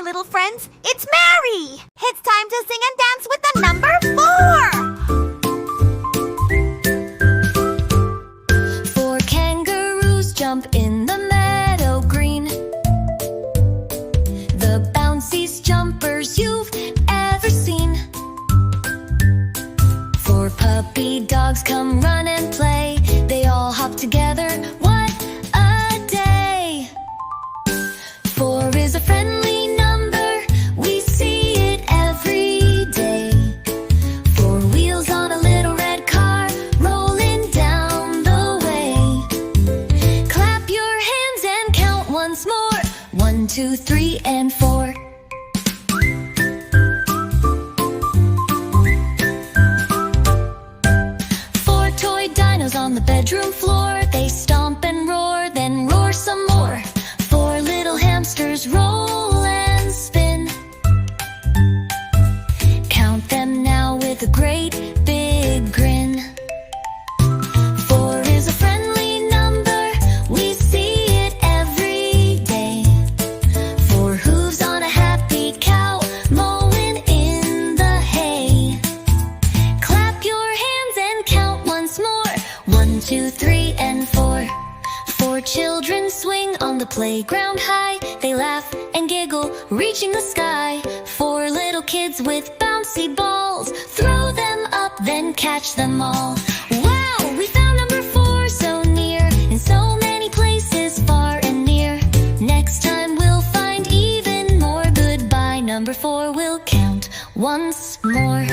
little friends. It's Mary. It's time to sing and dance with the number 4. 4 kangaroos jump in the meadow green. The bounciest jumpers you've ever seen. 4 puppy dogs come run and play. They all hop together. What a day! 4 is a friendly number. We see it every day. 4 wheels on a little red car rolling down the way. Clap your hands and count once more. 1, 2, 3, and 4. 4 toy dinos on the bedroom floor. They stomp and roar, then roar some more. 4 little hamsters roll and spin. Count them now with a great big grin. 4 is a friendly number. We see it every day. 4 hooves on a happy cow mowing in the hay. Clap your hands and count once more. 1, 2, 3, and 4. 4 children swing on the playground high. They laugh and giggle, reaching the sky. 4 little kids with bouncy balls. Throw them up, then catch them all. Wow, we found number 4 so near, in so many places far and near. Next time we'll find even more. Goodbye, number 4, we'll count once more.